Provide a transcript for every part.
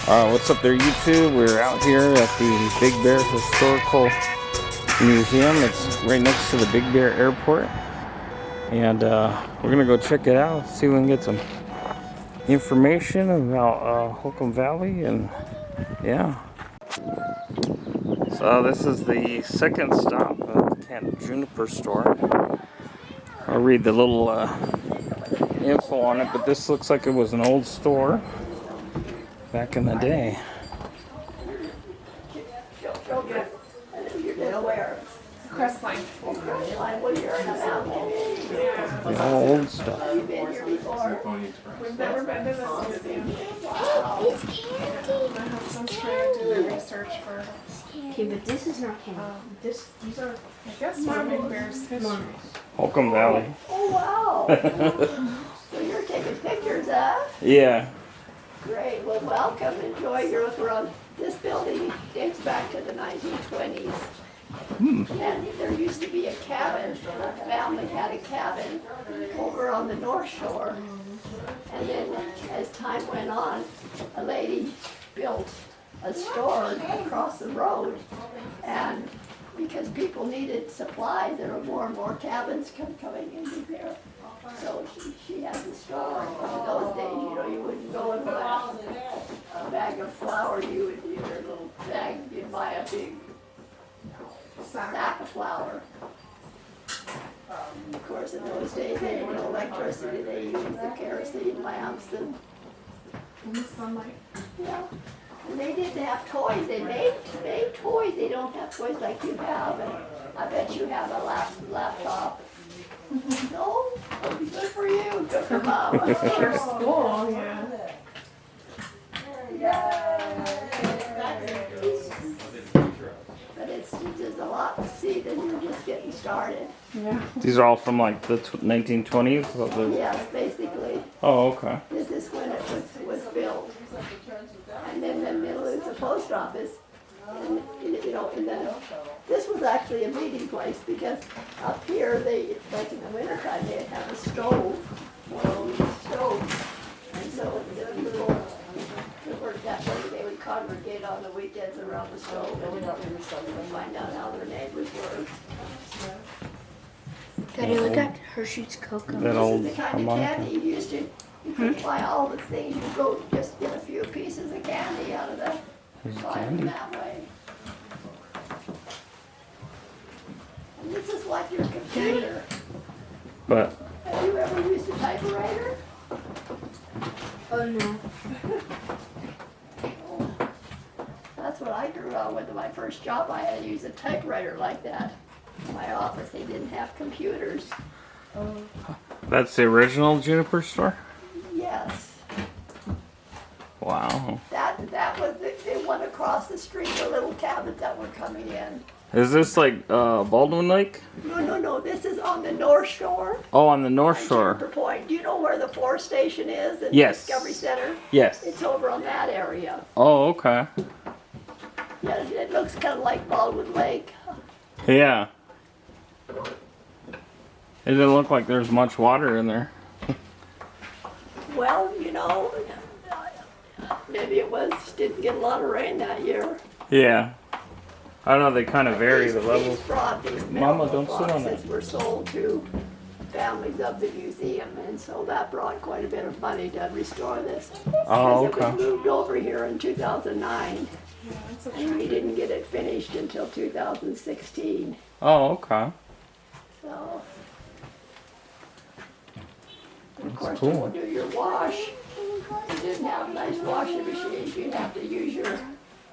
What's up there, YouTube? We're out here at the Big Bear Historical Museum. It's right next to the Big Bear Airport. And we're going to go check it out, see if we can get some information about Holcomb Valley. And yeah. So this is the second stop of the Camp Juniper store. I'll read the little info on it, but this looks like it was an old store back in the day. Crestline. The old stuff. We've never been to this museum. My husband's trying to do the research for. Okay, but this is not candy. These are. I guess not Big Bear's history. Holcomb Valley. Oh, wow. So you're taking pictures, huh? Yeah. Great. Well, welcome. Enjoy your look around. This building dates back to the 1920s. And there used to be a cabin. A family had a cabin over on the North Shore. And then as time went on, a lady built a store across the road. And because people needed supplies, there were more and more cabins coming into there. So she had the store. In those days, you know, you wouldn't go and buy a bag of flour. You would, in your little bag, you'd buy a big sack of flour. Of course, in those days, they had no electricity. They used the kerosene lamps and In the sunlight. yeah. And they didn't have toys. They made toys. They don't have toys like you have. And I bet you have a laptop. No? Oh, good for you. Good for Mom. For school, yeah. But there's a lot to see that you're just getting started. Yeah. These are all from like the 1920s? Yes, basically. Oh, okay. This is when it was built. And then there's the post office. And, you know, this was actually a meeting place because up here, like in the wintertime, they'd have a stove, one of those stoves. And so the people that worked that way, they would congregate on the weekends around the stove and find out how their neighbors were. Daddy, look at Hershey's cocoa. That old This is the kind of harmonica. candy you used to, you could buy all the things, you go just get a few pieces of candy out of the There's farm candy. that way. And this is like your computer. But Have you ever used a typewriter? Oh no. That's what I grew up with. My first job, I had to use a typewriter like that. In my office, they didn't have computers. that's the original Juniper store? Yes. Wow. That was the one across the street, the little cabins that were coming in. Is this like Baldwin Lake? No, this is on the North Shore. Oh, on the North On Shore. Juniper Point. Do you know where the forest station is in Yes. Discovery Center? Yes. It's over on that area. Oh, okay. Yeah, it looks kind of like Baldwin Lake. Yeah. It didn't look like there's much water in there. Well, you know, maybe didn't get a lot of rain that year. Yeah. I don't know, they kind of vary the levels. These Mama, metal don't sit on boxes that. were sold to families of the museum, and so that brought quite a bit of money to restore this. Oh, Because it was okay. moved over here in 2009, Yeah, that's a and we didn't get it finished until 2016. Oh, okay. So, of course, cool. when you do your wash, you didn't have nice washing machines. You'd have to use your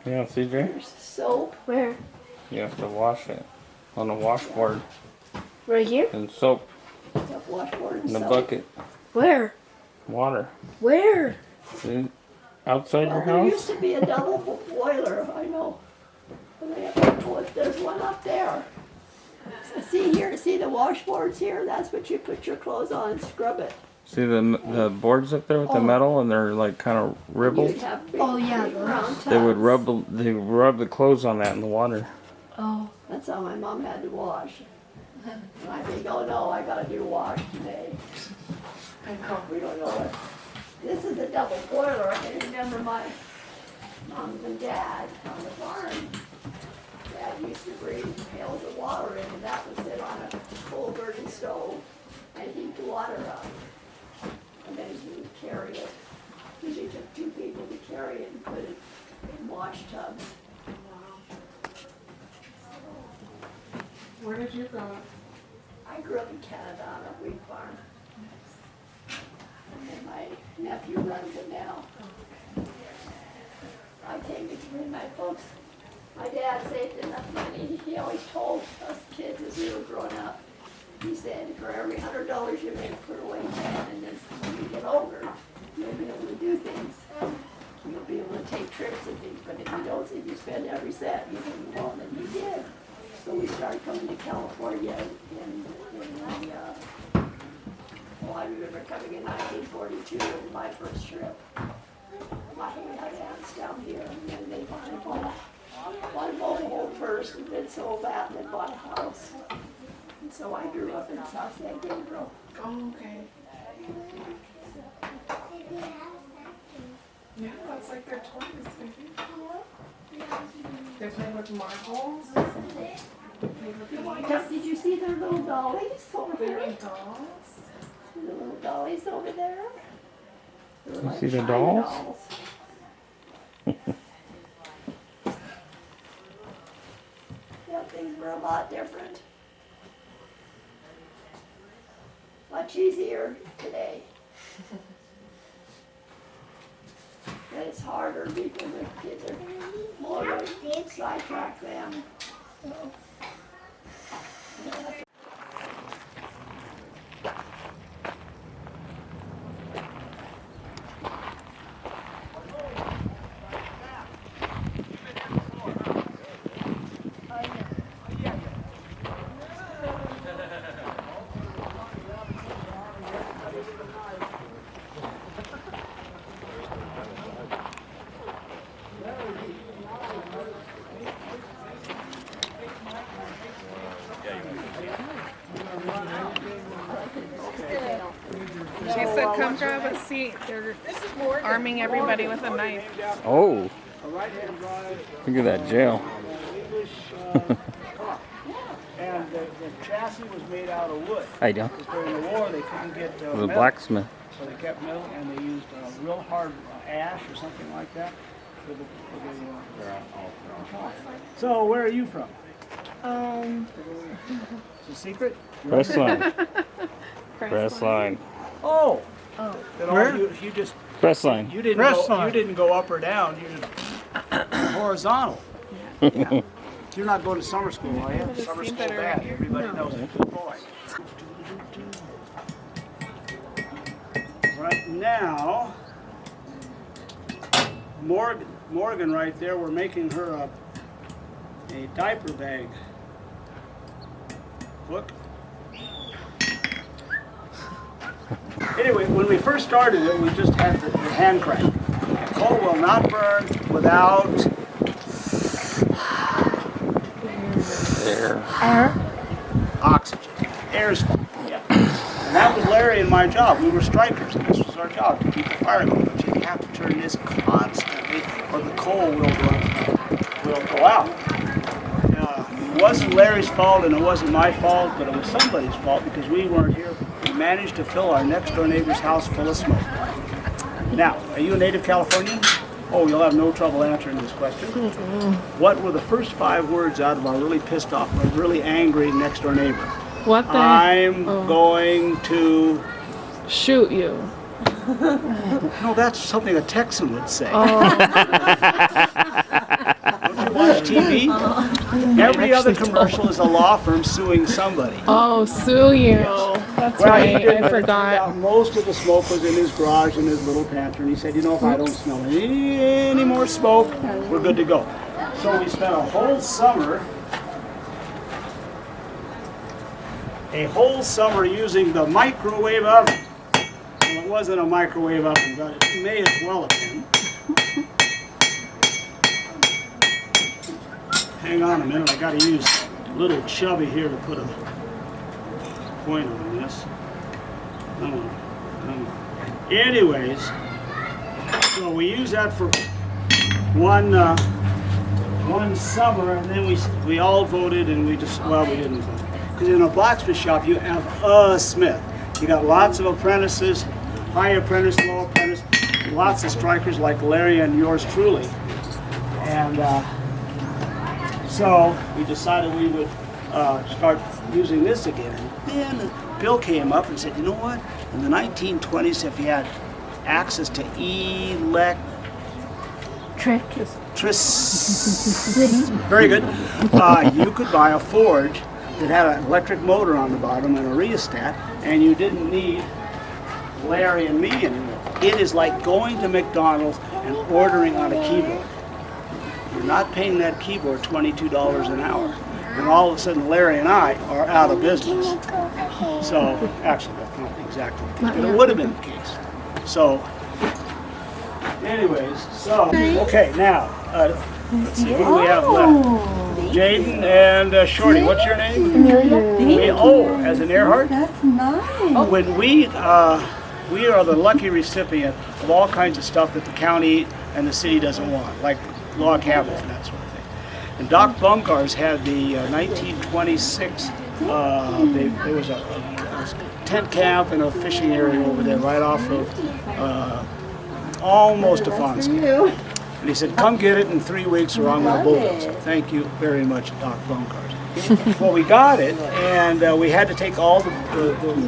Yeah, CJ? soap. Where? You have to wash it on a washboard Right here? and soap Washboard and in a soap. bucket. Where? Water. Where? See? Outside your Well, there used house? to be a double boiler, I know. And they have there's one up there. See here, see the washboards here? That's what you put your clothes on and scrub it. See the boards up there with the Oh. metal and they're like kind of You'd ribbled? have big, Oh, yeah, big those. round They would tubs. rub the clothes on that in the water. Oh. That's how my mom had to wash. And I think, oh no, I gotta do wash today. I know. We don't know it. This is a double boiler. I can remember Mom and Dad on the farm. Dad used to bring pails of water in, and that would sit on a coal burning stove and heat the water up. And then he would carry it. Usually took 2 people to carry it and put it in wash tubs. Where did you grow up? I grew up in Canada on a wheat farm. And my nephew runs it now. I came between my folks. My dad saved enough money. He always told us kids as we were growing up, he said, for every $100 you make, put away 10, and then when you get older, you'll be able to do things. You'll be able to take trips and things, but if you don't, if you spend every cent, you won't, and he did. So we started coming to California I remember coming in 1942, my first trip. My aunts down here, and then they finally bought a mobile home first, and then sold that, and then bought a house. And so I grew up in South San Gabriel. Oh, okay. Yeah, that's like their toys, maybe. They're playing with marbles. Did you see their little dollies over They're there? dolls. The little dollies over there? You see the dolls? Yeah, things were a lot different. Much easier today. But it's harder because the kids are more to sidetrack them. She said, come grab a seat. They're arming everybody with a knife. Oh, look at that jail. And the chassis was made out of wood. I know. Because during the war they couldn't get The metal, blacksmith. so they kept metal, and they used real hard ash or something like that. So where are you from? It's a secret? Press line. Press line. Oh. Then you just Press line. you didn't go up or down. You just horizontal. Yeah. You're not going to summer school, are you? Summer school bad. Everybody knows it. Good boy. Right now, Morgan right there, we're making her a diaper bag. Look. Anyway, when we first started it, we just had the hand crank. Coal will not burn without Air. oxygen. Air's fine. Yeah. And that was Larry and my job. We were strikers, and this was our job to keep the fire going. But you have to turn this constantly, or the coal will go out. It wasn't Larry's fault, and it wasn't my fault, but it was somebody's fault because we weren't here. We managed to fill our next door neighbor's house full of smoke. Now, are you a native Californian? Oh, you'll have no trouble answering this question. What were the first 5 words out of our really pissed off, or really angry next door neighbor? What the? I'm going to... Shoot you. No, that's something a Texan would say. Oh. Don't you watch TV? Every other commercial is a law firm suing somebody. Oh, sue you. That's Well, he right. did, I but it turned forgot. out most of the smoke was in his garage in his little pantry. And he said, you know, if I don't smell any more smoke, we're good to go. So we spent a whole summer using the microwave oven. Well, it wasn't a microwave oven, but it may as well have been. Hang on a minute, I gotta use little Chubby here to put a point on this. Come on. Anyways, so we use that for one summer, and then we all voted, and we didn't vote. Because in a blacksmith shop, you have a smith. You got lots of apprentices, high apprentice, low apprentice, lots of strikers like Larry and yours truly. And so we decided we would start using this again. And then Bill came up and said, you know what? In the 1920s, if you had access to very good. You could buy a forge that had an electric motor on the bottom and a rheostat, and you didn't need Larry and me anymore. It is like going to McDonald's and ordering on a keyboard. You're not paying that keyboard $22 an hour. And all of a sudden, Larry and I are out of business. So, actually, that's not exactly the case, but it would have been the case. So, anyways, okay, now, let's see, who do we have left? Jaden and Shorty. What's your name? Amelia. Oh, as an Earhart? That's nice. When we are the lucky recipient of all kinds of stuff that the county and the city doesn't want, like log cabins and that sort of thing. And Doc Bunkars had the 1926, there was a tent camp and a fishing area over there right off of almost Afonso. And he said, come get it in 3 weeks or I'm going to bulldoze it. Thank you very much, Doc Bunkars. Well, we got it, and we had to take all the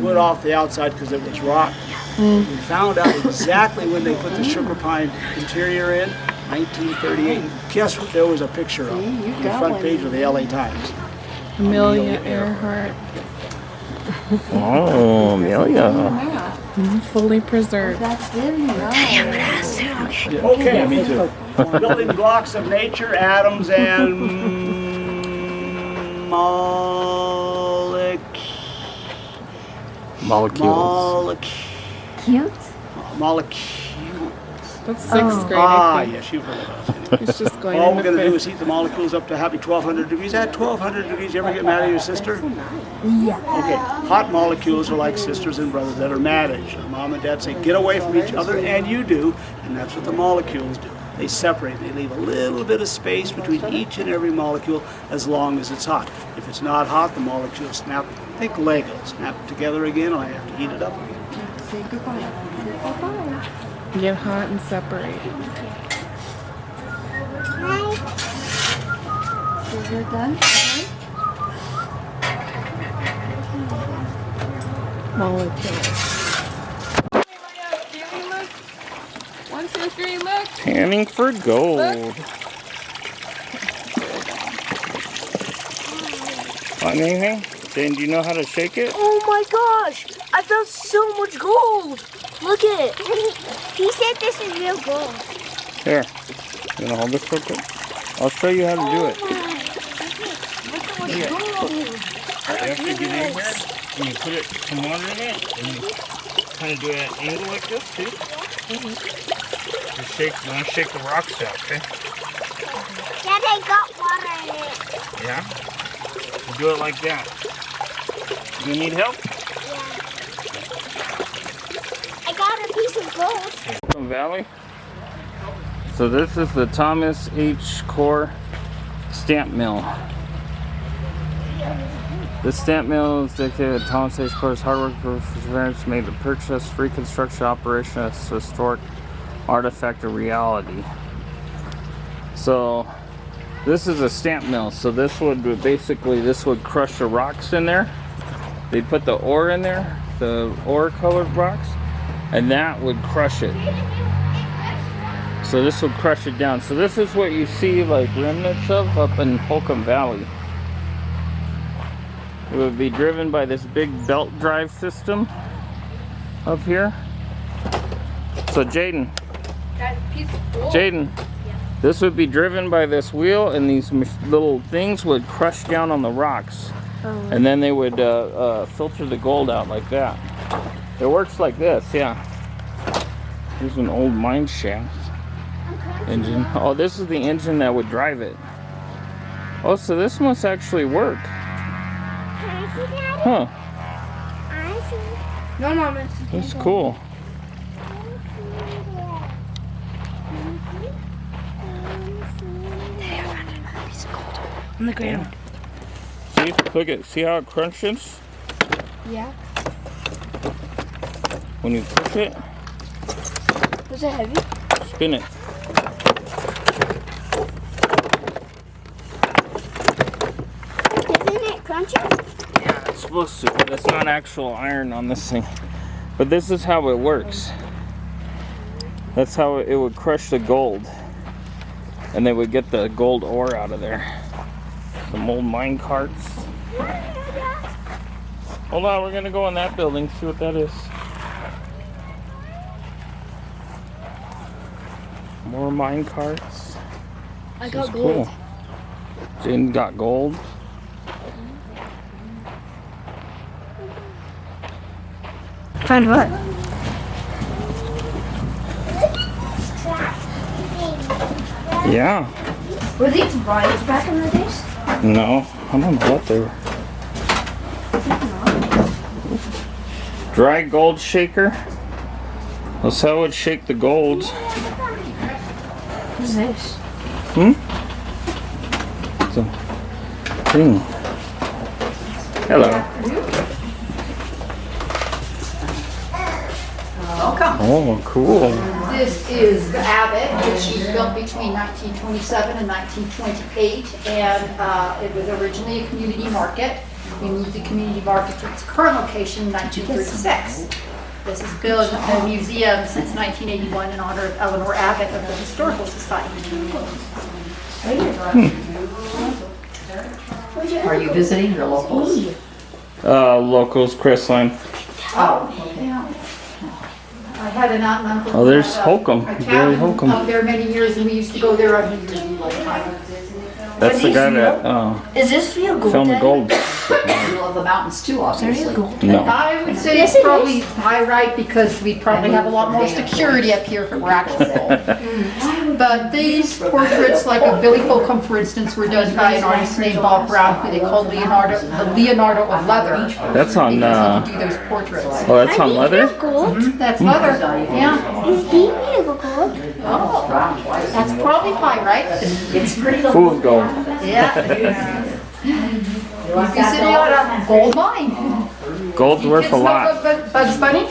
wood off the outside because it was rotten. We found out exactly when they put the sugar pine interior in, 1938. Guess what there was a picture of on the front page of the LA Times? Amelia Earhart. Oh, Amelia. Fully preserved. That's very nice. Okay, me too. Building blocks of nature, atoms, and Molecules. Molecules. That's sixth grade. Ah, I think. yes, you've heard of those. He's just going All in we're the going to do fifth. is heat the molecules up to happy 1200 degrees. At 1200 degrees, you ever get mad at your sister? Yeah. Okay, hot molecules are like sisters and brothers that are mad at each other. Mom and dad say, get away from each other, and you do, and that's what the molecules do. They separate, they leave a little bit of space between each and every molecule as long as it's hot. If it's not hot, the molecules snap, think Lego, snap together again, and I have to heat it up again. Say goodbye. Say goodbye. Get hot and separate. So you're done? Molecules. 1, 2, 3, look. Panning for gold. Find anything? Dan, do you know how to shake it? Oh my gosh! I found so much gold! Look at it! He said this is real gold. Here. You wanna hold this real quick? I'll show you how to do it. You have to get in here and you put it, some water in it, and you kind of do an angle like this, too. You want to shake the rocks out, okay? Dad, I got water in it. Yeah? You do it like that. You need help? I got a piece of gold. Holcomb Valley. So this is the Thomas H. Core stamp mill. This stamp mill is dedicated to Thomas H. Core's hard work for perseverance, made the purchase, reconstruction operation a historic artifact of reality. So this is a stamp mill. So this would basically, this would crush the rocks in there. They put the ore in there, the ore colored rocks, and that would crush it. So this will crush it down. So this is what you see like remnants of up in Holcomb Valley. It would be driven by this big belt drive system up here. So Jaden, this would be driven by this wheel, and these little things would crush down on the rocks. And then they would filter the gold out like that. It works like this, yeah. Here's an old mine shaft engine. Oh, this is the engine that would drive it. Oh, so this must actually work. Can I see that? Huh. I see. No, Mama. That's cool. On the ground. See, look at, see how it crunches Yeah. when you push it? Was it heavy? Spin it. Isn't it crunchy? Yeah, it's supposed to, but it's not actual iron on this thing. But this is how it works. That's how it would crush the gold. And they would get the gold ore out of there. Some old mine carts. Hold on, we're gonna go in that building, see what that is. More mine carts. I This got is gold. cool. Jen got gold. Find what? Yeah. Were these rides back in the days? No, I don't know what they were. Dry gold shaker. That's how it would shake the gold. What is this? It's a thing. Hello. Welcome. Oh, cool. This is the Abbott, which was built between 1927 and 1928, and it was originally a community market. We moved the community market to its current location in 1936. This has been a museum since 1981 in honor of Eleanor Abbott of the Historical Society. Are you visiting the locals? Locals, Crestline. Oh, yeah. I had an aunt and uncle. Oh, there's who had Holcomb, a Barry cabin Holcomb. Up there many years, and we used to go there on New Year's Eve all the time. That's the guy that Is this real gold? found the Daddy? gold. You love the mountains too, Is there obviously. real gold? No. I would say Yes, it's it probably high right because we probably have a lot more security up here for actual gold. But these portraits, like of Billy Holcomb, for instance, were done by an artist named Bob Brown, who they called Leonardo, the Leonardo of leather. That's on, Because he could do those portraits. oh, that's on leather? Gold? That's leather, yeah. Is deep beautiful gold? Oh, that's probably high right. It's pretty low. Full of gold. Yeah. You consider it a gold mine. Gold's worth Kids a know lot. Bugs Bunny?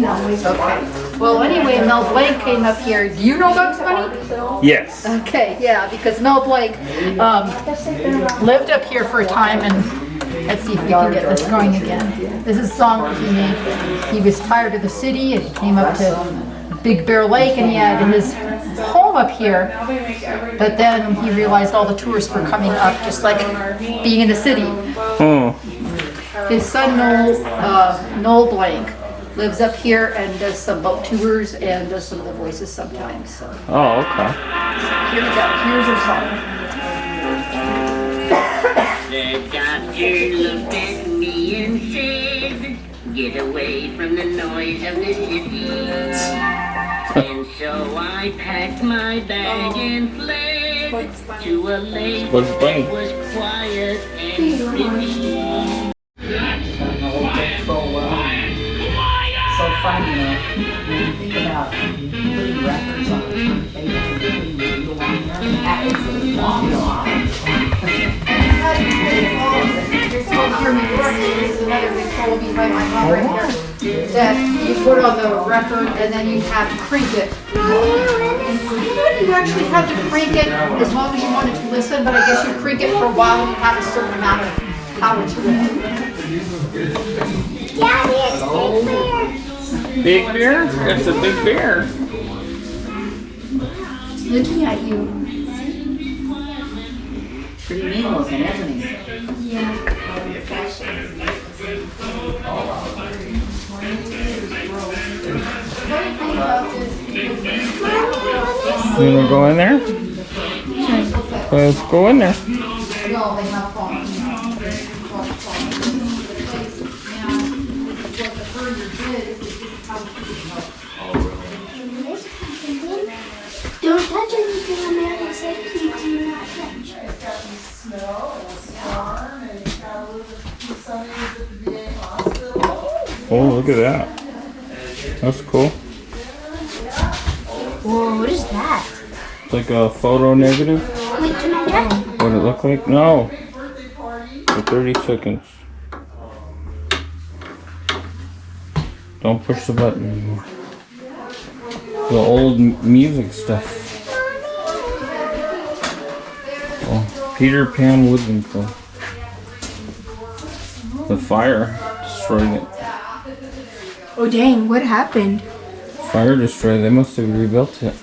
No. Okay. Well, anyway, Mel Blanc came up here. Do you know Bugs Bunny? Yes. Okay, yeah, because Mel Blanc lived up here for a time, and let's see if we can get this going again. This is a song that he made. He was tired of the city, and he came up to Big Bear Lake, and he had his home up here. But then he realized all the tourists were coming up, just like being in the city. Oh, His son Noel Blanc lives up here and does some boat tours and does some of the voices sometimes. So oh, okay. here we go. Here's our song. The doctor looked at me and said, get away from the noise of the city. And so I packed my bag and fled to a lake Bugs Bunny. that was quiet and pretty. So funny, you know, when you think about putting records on a turntable and putting the needle on there, actually long Here in New York, there's another big hole behind my mom right here that you put on the record and then you have to crank it. You actually have to crank it as long as you wanted to listen, but I guess you crank it for a while and you have a certain amount of power to it. Daddy, it's Big Bear. Big bear? It's a big bear. Looking at you. pretty mean looking, isn't he? You wanna go in there? Let's go in there. No, they have phones. Don't touch anything on there. They say please do not touch. Oh, look at that. That's cool. Whoa, what is that? like a photo negative. Wait, can I try? What it look like? No. For 30 seconds. Don't push the button anymore. The old music stuff. Oh, Peter Pan Woodwinkle. The fire destroyed it. Oh dang, what happened? Fire destroyed it. They must have rebuilt it.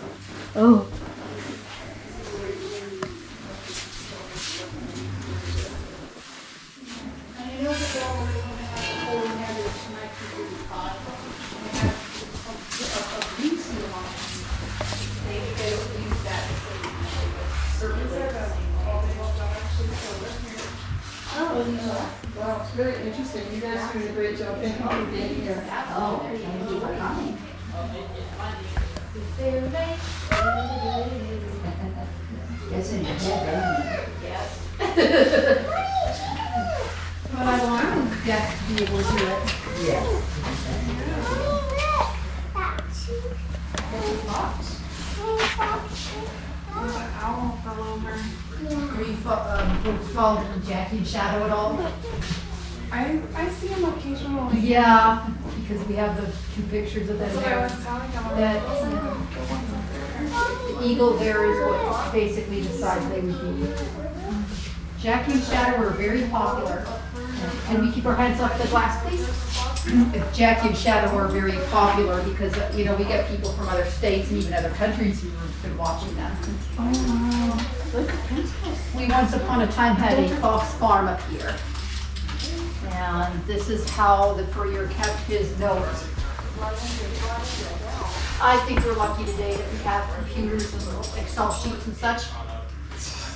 Oh. Wow, it's very interesting. You guys are doing a great job. Thank you for being here. Oh, thank you for coming. It's in your head, But I want Jack to be able to do it. yes. There's an owl fell over. Are you following Jackie and Shadow at all? I see him occasionally. Yeah, because we have the two pictures of them That's what I there. was telling him. That- I was like, oh, the ones up there. The eagle there is what basically the size they would be. Jackie and Shadow are very popular. And we keep our hands off the glass, please. Jackie and Shadow are very popular because, you know, we get people from other states and even other countries who've been watching them. Oh, We once upon a time had a fox farm up here. And this is how the furrier kept his notes. I think we're lucky today that we have computers and Excel sheets and such.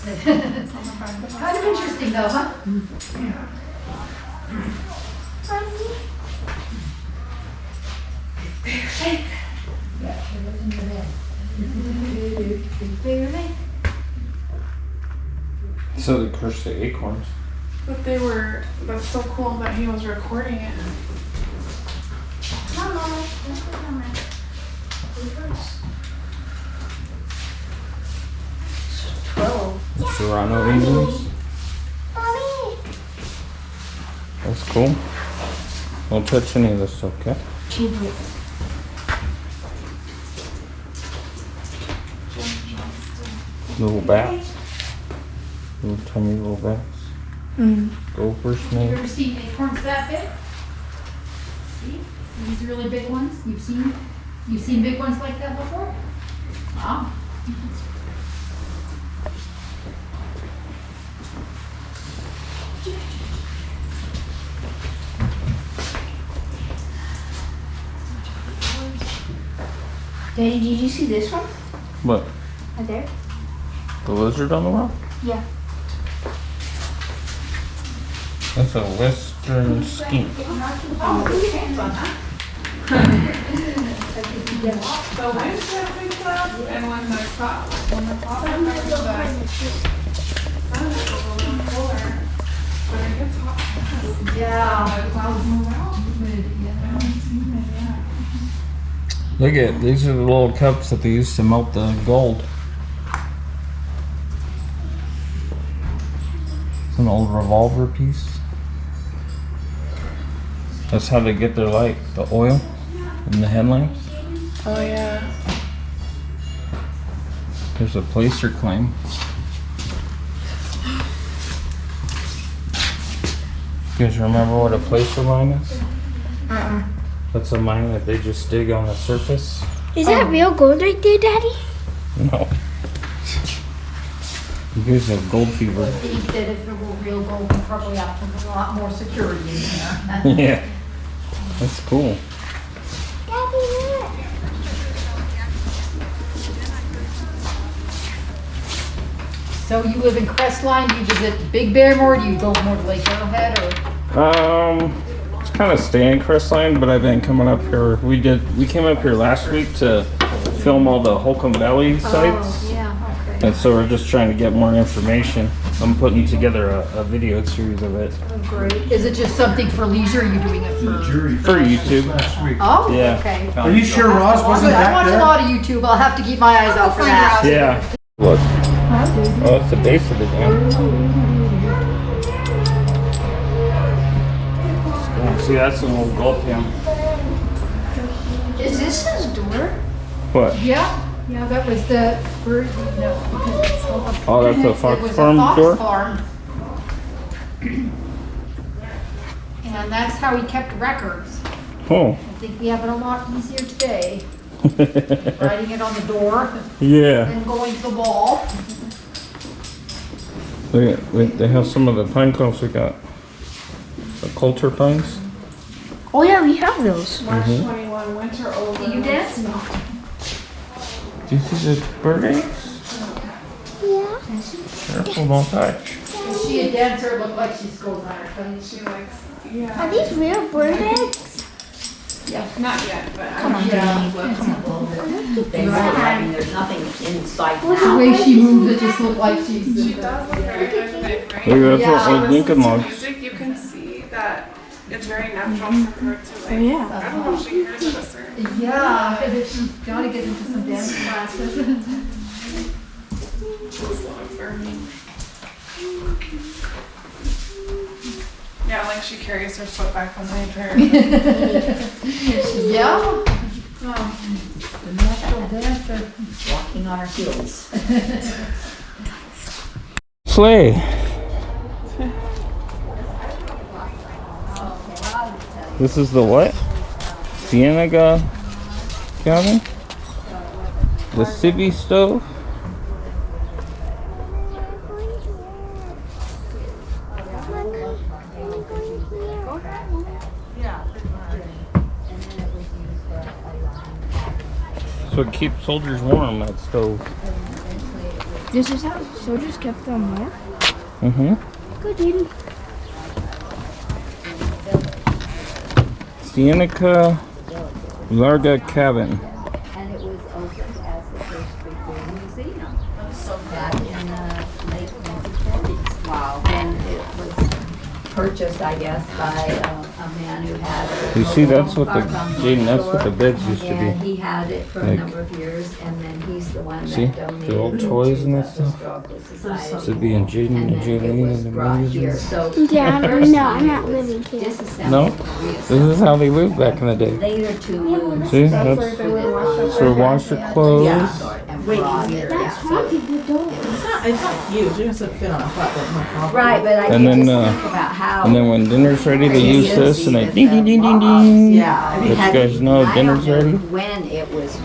Kind of interesting though, huh? So they crushed the acorns. but that's so cool that he was recording it. The Serrano Indians. That's cool. Don't touch any of this, okay? Little bats. Little tiny little bats. Gopher You snake. ever seen acorns that big? See? These really big ones? You've seen big ones like that before? Wow. Daddy, did you see this one? What? Right there? The lizard on the wall? Yeah. That's a western skink. The wind picks up, and when the top comes the sun is a little cooler, but it gets hot fast. Yeah. The clouds move out. I haven't seen it yet. Look at these are the little cups that they used to melt the gold. It's an old revolver piece. That's how they get their light, the oil in the headlamps. Oh yeah. There's a placer claim. You guys remember what a placer mine is? That's a mine that they just dig on the surface. Is that real gold right there, Daddy? No. You guys have gold fever. I think that if it were real gold, we'd probably have to put a lot more security in there. Yeah. That's cool. Daddy, look. So you live in Crestline, do you visit Big Bear more, do you go more to Lake Arrowhead, or? It's kind of stay in Crestline, but I've been coming up here. We came up here last week to film all the Holcomb Valley sites. Oh, yeah, okay. And so we're just trying to get more information. I'm putting together a video series of it Oh, great. Is it just something for leisure, or are you doing it for YouTube. Oh, Yeah. okay. Are you sure Ross wasn't I back watch a there? lot of YouTube, I'll have to keep my eyes out for that. Yeah. Look. Oh, it's the base of the dam. Oh, see, that's an old gulp dam. Is this his door? What? Yeah, that was the bird, no. Oh, that's a It fox was a farm fox door? farm. And that's how he kept records. Oh. I think we have it a lot easier today. Writing it on the door Yeah. and going to the wall. Wait, they have some of the pine cones we got. The culture pines. Oh yeah, we have those. March 21, winter over. Do you dance? Do you see the bird eggs? Yeah. Careful, don't touch. Is she a dancer? It looked like she's going on her phone. She likes, Are yeah. these real bird eggs? Not yet, but Come on, Danny, come on. They really, I mean, there's nothing inside The now. way she moves, it just looked like she's. she does look very good in it, right? Look, that's Yeah. what old Lincoln Listens to logs. music, you can see that it's very natural for her to like, yeah. I don't know if she hears it a certain. Yeah, she's gotta get into some dance classes. It's a lot of burning. Yeah, like she carries her foot back behind her. Yeah. The natural dancer, walking on her heels. Sleigh. This is the what? Cienega cabin? The Civi stove? So it keeps soldiers warm, that stove. This is how soldiers kept them warm. Mm-hmm. Good eating. Cienega Larga cabin. And it was opened as the first Big Bear Museum. Back in the late 1940s. Wow. And it was purchased, I guess, by a man who had. You see, that's what the Jaden, that's what the beds used to And be. he had it for a Like- number of years, and then he's the one See? that donated The old it toys to and the that stuff. Historical Society. Should be in Jaden And and then it Jaylene was and the brought here. movies. So Yeah, the first no, time I'm not it was living here. disassembled No? and This reassembled. is how they lived back in the day. Later to lose. See, That's that's where they would wash up for wash your clothes. and brought it. That's So- haunted the door. It's not huge. It doesn't fit on a flatbed, no problem. Right, but I And can then, just think about how. And then when dinner's ready, they use this and they with ding the ding ding ding logs. ding. Yeah. Let you Had- guys know I dinner's don't know ready. when it was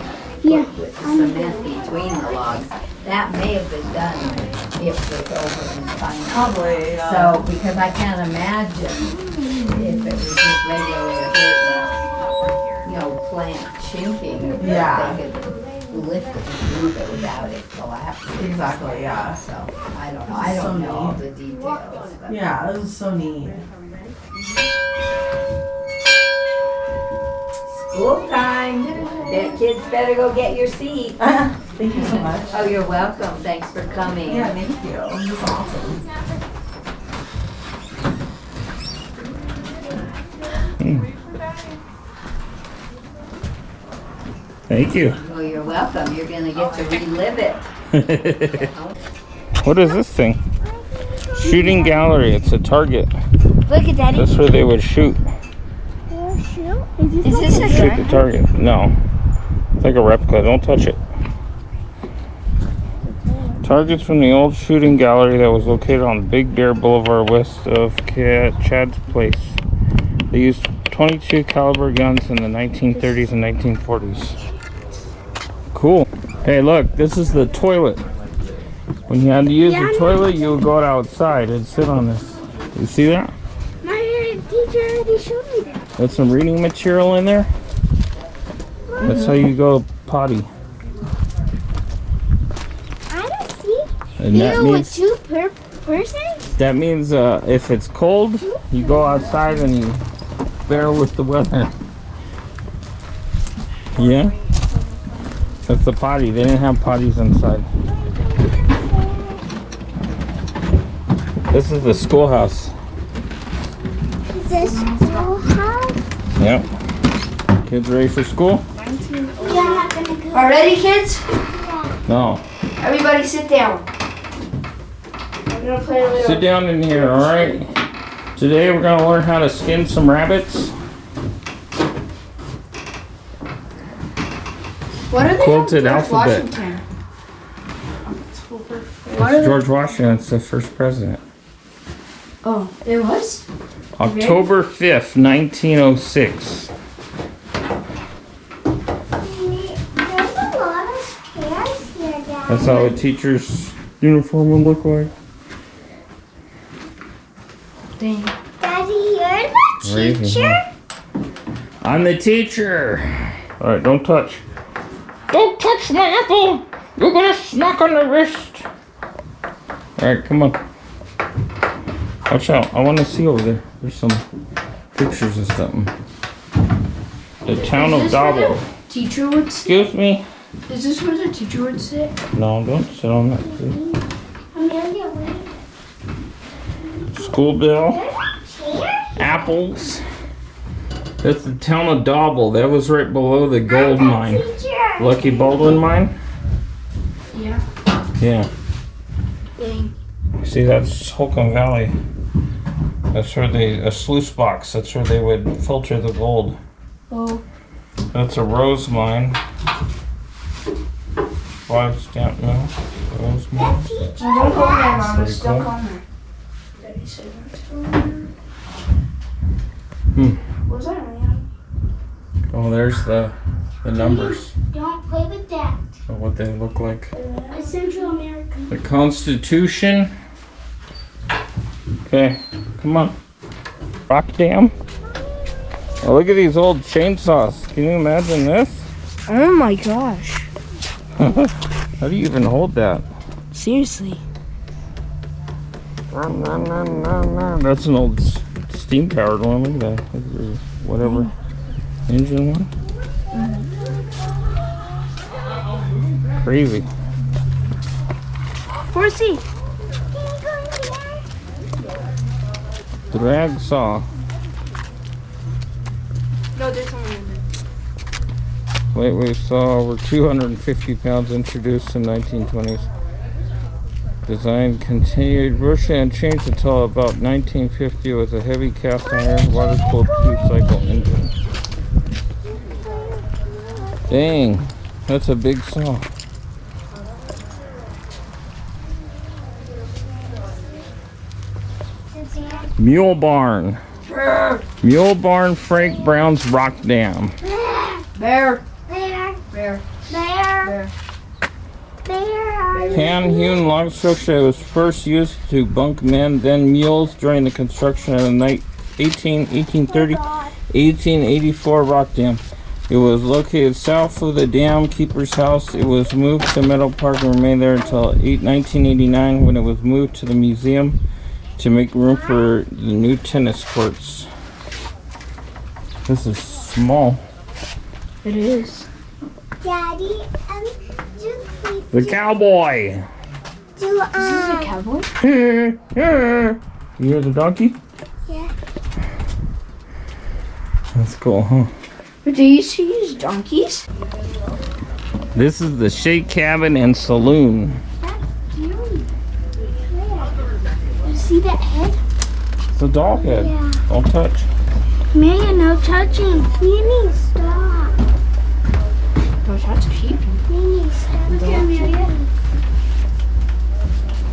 Yeah, put with cement between the logs. That may have been done if it was over in China. Probably, So, because I can't imagine if it was just regular dirt, plant chinking. Yeah. They could lift it and move it without it collapsing. exactly, yeah. So, I don't know. I So don't know all neat. the details. But Yeah, it was so neat. School time. Kids better go get your seat. Thank you so much. Oh, you're welcome. Thanks for coming. Yeah, thank you. This is awesome. Thank you. Oh, you're welcome. You're gonna get to relive it. What is this thing? Shooting gallery. It's a target. Look at Daddy. That's where they would shoot. Is this a Shoot the target. No. It's like a replica. Don't touch it. Targets from the old shooting gallery that was located on Big Bear Boulevard west of Chad's Place. They used 22 caliber guns in the 1930s and 1940s. Cool. Hey, look, this is the toilet. When you had to use the toilet, you would go outside and sit on this. You see that? My teacher already showed me that. That's some reading material in there. That's how you go potty. I don't see. And that You with means two persons? that means if it's cold, you go outside and you bear with the weather. Yeah? That's the potty. They didn't have potties inside. This is the schoolhouse. Is this schoolhouse? Yep. Kids ready for school? Yeah, I'm not gonna go. Already, kids? No. Everybody sit down. We're gonna play a little. Sit down in here, alright? Today we're gonna learn how to skin some rabbits. What are they? Quilted George alphabet. Washington. It's George Washington, it's the first president. Oh, it was? October 5th, 1906. There's a lot of hairs here, Dad. That's how a teacher's uniform would look like. Dang. Daddy, you're the Crazy, teacher? huh? I'm the teacher. Alright, don't touch. Don't touch my apple! You're gonna smack on the wrist. Alright, come on. Watch out. I want to see over there. There's some pictures of something. The town of Dobble. Teacher would sit? Excuse me? Is this where the teacher would sit? No, don't sit on that, please. Amelia, wait. School bell. Chair? Apples. That's the town of Dobble. That was right below the gold mine. Teacher. Lucky Baldwin mine? Yeah. Yeah. Dang. See, that's Holcomb Valley. That's where a sluice box. That's where they would filter the gold. Oh. That's a rose mine. 5 stamp mill. Rose mine. Don't go there, Mom. Pretty It's still cool. coming. Daddy said that's What's that, man? Oh, there's the numbers Don't play with that. of what they look like. A Central American. The Constitution. Okay, come on. Rock dam. Oh, look at these old chainsaws. Can you imagine this? Oh my gosh. How do you even hold that? Seriously. That's an old steam powered one. Look at that. Whatever. Engine one. Crazy. Horsey. Drag saw. No, there's someone in there. Lightweight saw over 250 pounds, introduced in 1920s. Design continued virtually unchanged until about 1950 with a heavy cast iron water-cooled 2-cycle engine. Dang, that's a big saw. Mule barn. Mule barn, Frank Brown's rock dam. Bear. There. Bear. There. There. Hand-hewn log structure that was first used to bunk men, then mules during the construction of the 1884 rock dam. It was located south of the dam keeper's house. It was moved to Meadow Park and remained there until 1989 when it was moved to the museum to make room for the new tennis courts. This is small. It is. Daddy, The cowboy. Is this a cowboy? You hear the donkey? Yeah. That's cool, huh? But they used to use donkeys? This is the Shake Cabin and Saloon. That's beauty. You see that head? It's a doll head. Yeah. Don't touch. Amelia, no touching. Mimi, stop. Don't touch people. Mimi, stop. Look at Amelia.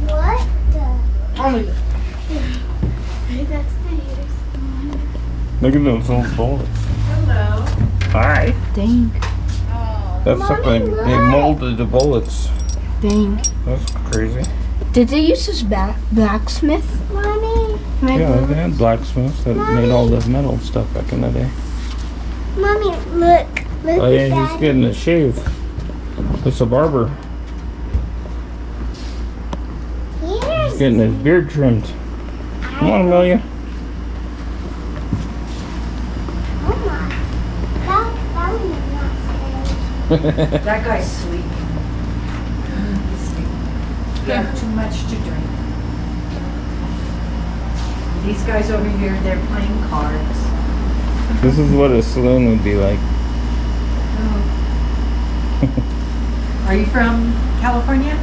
What the? Oh my god. That's the haters. Look at those old bullets. Hello. Hi. Dang. That's something they molded the bullets. Dang. That's crazy. Did they use this blacksmith? Mommy. Yeah, they had blacksmiths that made all the metal stuff back in the day. Mommy, look. Look Oh yeah, at he's that. getting a shave. It's a barber. Here's He's getting his beard trimmed. Come on, Amelia. Oh my. That one is not scary. That guy's sweet. You have too much to drink. These guys over here, they're playing cards. This is what a saloon would be like. Are you from California?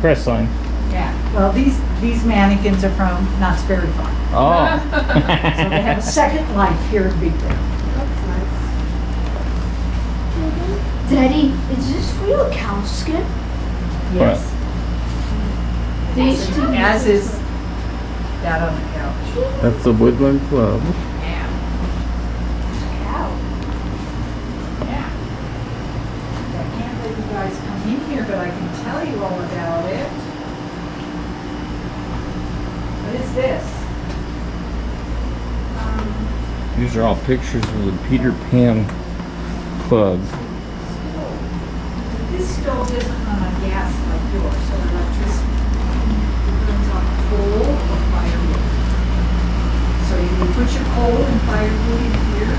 Crestline. Yeah. Well, these mannequins are from Knott's Berry Farm. Oh. So they have a second life here in Big Bear. That's nice. Daddy, is this real cow skin? Yes. They used to As is that on the couch. That's the Woodland Club. Yeah. cow. Yeah. I can't let you guys come in here, but I can tell you all about it. What is this? These are all pictures of the Peter Pan Club. This stove isn't on a gas like yours, so electricity. It runs on coal or firewood. So you put your coal and firewood in here,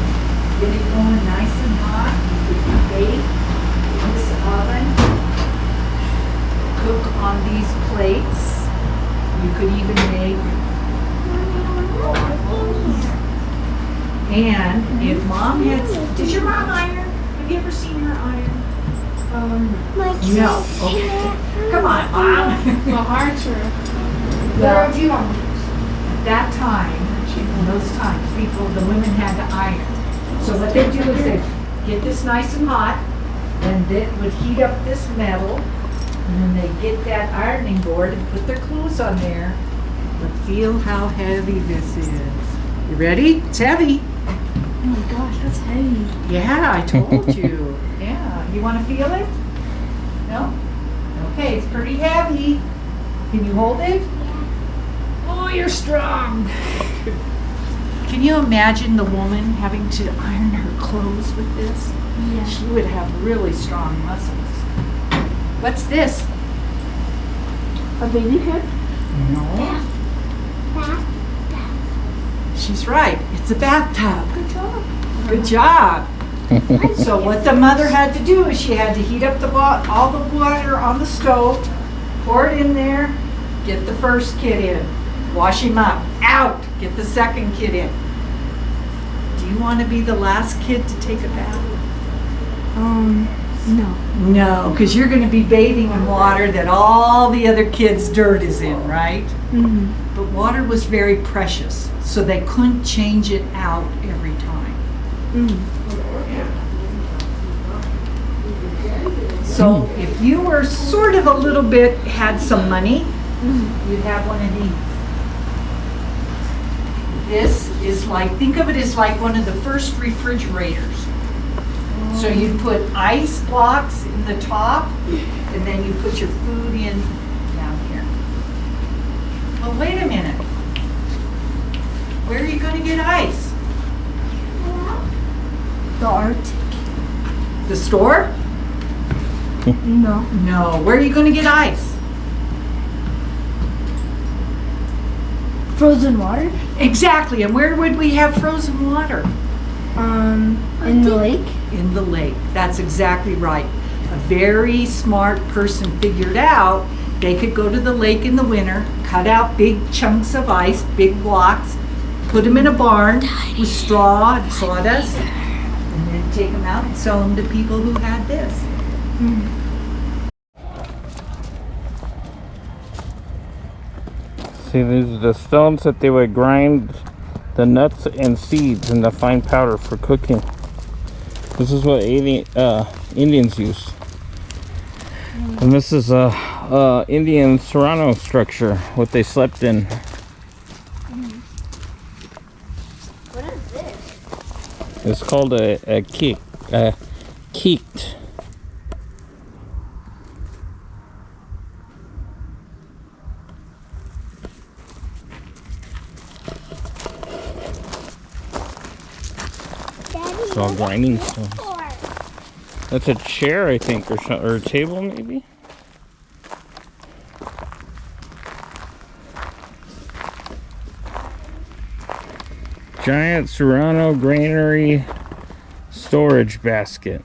get it going nice and hot. You can bake in this oven, cook on these plates. You could even make waffles. And if mom had, did your mom iron? Have you ever seen her iron? No. Okay. Come on, mom. Well, hard true. Well, at that time, in those times, the women had to iron. So what they do is they get this nice and hot, and they would heat up this metal, and then they get that ironing board and put their clothes on there. But feel how heavy this is. You ready? It's heavy. Oh my gosh, that's heavy. Yeah, I told you. Yeah, you want to feel it? No? Okay, it's pretty heavy. Can you hold it? Oh, you're strong. Can you imagine the woman having to iron her clothes with this? Yeah. She would have really strong muscles. What's this? A baby hair? No. She's right. It's a bathtub. Good job. Good job. So what the mother had to do is she had to heat up all the water on the stove, pour it in there, get the first kid in, wash him up, out, get the second kid in. Do you want to be the last kid to take a bath? No. No, because you're going to be bathing in water that all the other kids' dirt is in, right? Mm-hmm. But water was very precious, so they couldn't change it out every time. So if you were sort of a little bit, had some money, you'd have one of these. This is like, think of it as like one of the first refrigerators. So you'd put ice blocks in the top, and then you put your food in down here. Well, wait a minute. Where are you going to get ice? The Arctic? The store? No. No. Where are you going to get ice? Frozen water? Exactly. And where would we have frozen water? In the lake? In the lake. That's exactly right. A very smart person figured out they could go to the lake in the winter, cut out big chunks of ice, big blocks, put them in a barn with straw and sawdust, and then take them out and sell them to people who had this. See, these are the stones that they would grind the nuts and seeds into fine powder for cooking. This is what Indians used. And this is a Indian Serrano structure, what they slept in. What is this? It's called a keeked. It's all grinding stones. That's a chair, I think, or a table, maybe. Giant Serrano granary storage basket.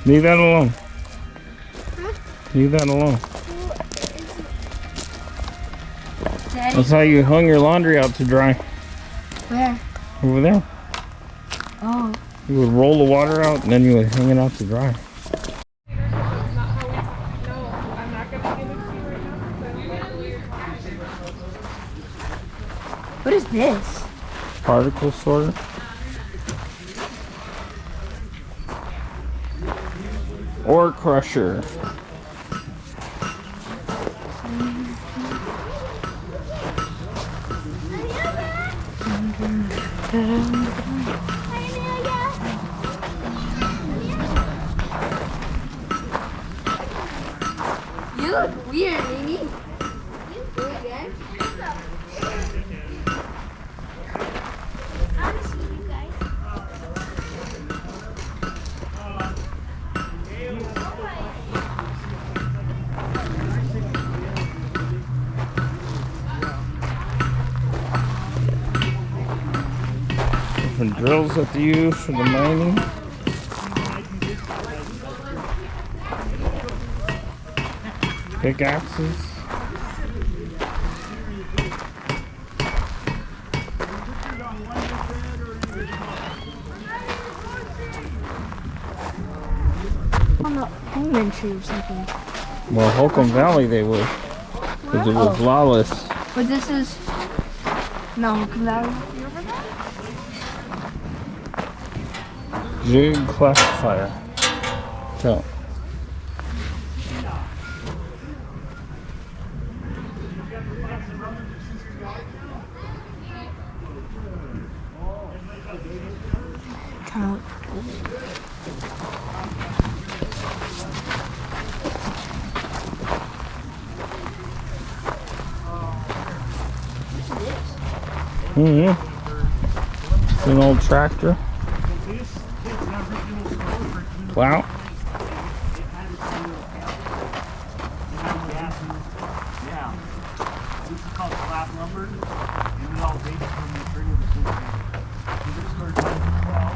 Leave that alone. Leave that alone. Daddy, That's how you hung your laundry out to dry. where? Over there. Oh. You would roll the water out and then you would hang it out to dry. That's not how we talk. No, I'm not gonna give it to you right now. What is this? Particle sorter. Ore crusher. You look weird, Mimi. You do it again? I want to see you guys. Different drills that they use for the mining. Pickaxes. On the almond tree or something. Well, Holcomb Valley they would. Because it was lawless. But this is... No, Holcomb Valley. Jig classifier. Count. Count. It's an old tractor. Plow. Yeah. This is called flat lumber, and it all dates from the turn of the century. This started in 1912.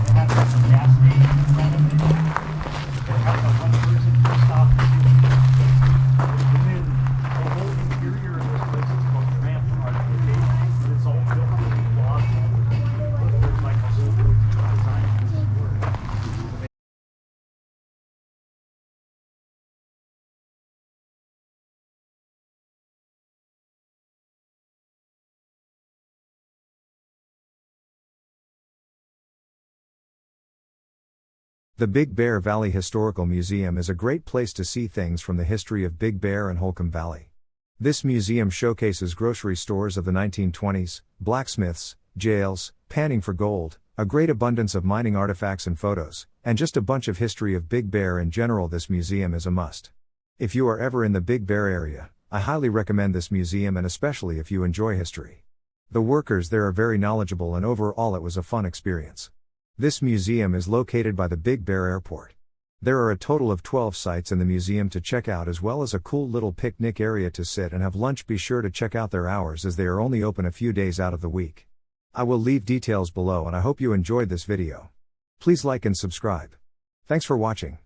It had a gas station in front of it. It had a one-person post office. And then the whole interior of this place is called ramp art. Okay? And it's all built with log lumber. There's like a whole design of this work. The Big Bear Valley Historical Museum is a great place to see things from the history of Big Bear and Holcomb Valley. This museum showcases grocery stores of the 1920s, blacksmiths, jails, panning for gold, a great abundance of mining artifacts and photos, and just a bunch of history of Big Bear in general. This museum is a must. If you are ever in the Big Bear area, I highly recommend this museum, and especially if you enjoy history. The workers there are very knowledgeable, and overall it was a fun experience. This museum is located by the Big Bear Airport. There are a total of 12 sites in the museum to check out, as well as a cool little picnic area to sit and have lunch. Be sure to check out their hours, as they are only open a few days out of the week. I will leave details below, and I hope you enjoyed this video. Please like and subscribe. Thanks for watching.